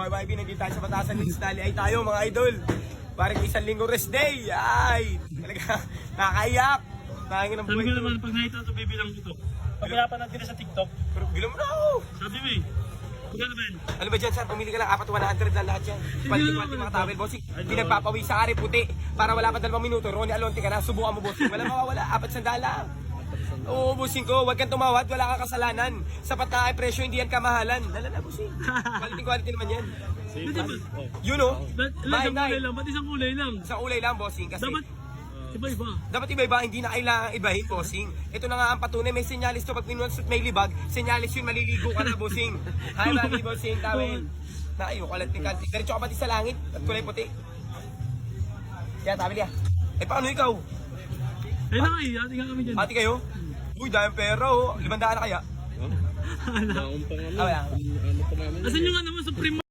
YYB, nandito tayo sa Batasan News. Dali ay tayo mga idol. Parang isang linggo rest day. Ay, talaga nakakaiyak. Nakakaiyak ng Sabi buhay. ko naman, pag nakita ito, bibilang ko ito. Pag-ilapan natin na sa TikTok. Pero bilang mo na ako. Sabi mo magkano ba yan? Ano ba dyan, sir? Pumili ka lang 4,100 na lahat yan. Quality mga towel, bossing. Hindi nagpapawis sa ari puti. Para wala pa 2 minuto. Ronnie Alonte ka na, subukan mo, bossing. Wala mawawala, 400 lang. Oo, bossing ko, huwag kang tumawad, wala kang kasalanan. Sapat na ay presyo, hindi yan kamahalan. Lala na, bossing. Quality naman yan. You know, Isang kulay lang, ba't isang kulay lang? Isang ulay lang, bossing, kasi Dapat iba-iba. iba-iba, hindi na kailangan ibahin, bossing. Ito na nga ang patunay, may senyalis to. Pag pinunas may libag, senyalis yun, maliligo ka na, bossing. Hi, mami, bossing, tawin. Nakayo, kalat ni Kanti. Diretso ka pati sa langit, at kulay puti. Kaya, tabi niya. Eh, paano ikaw? Eh na kayo, ating nga kami dyan. Ati kayo? Uy, dahil pera, oh. 500 na kaya? Ano? Ah, wala. Asan yung nga naman, Supreme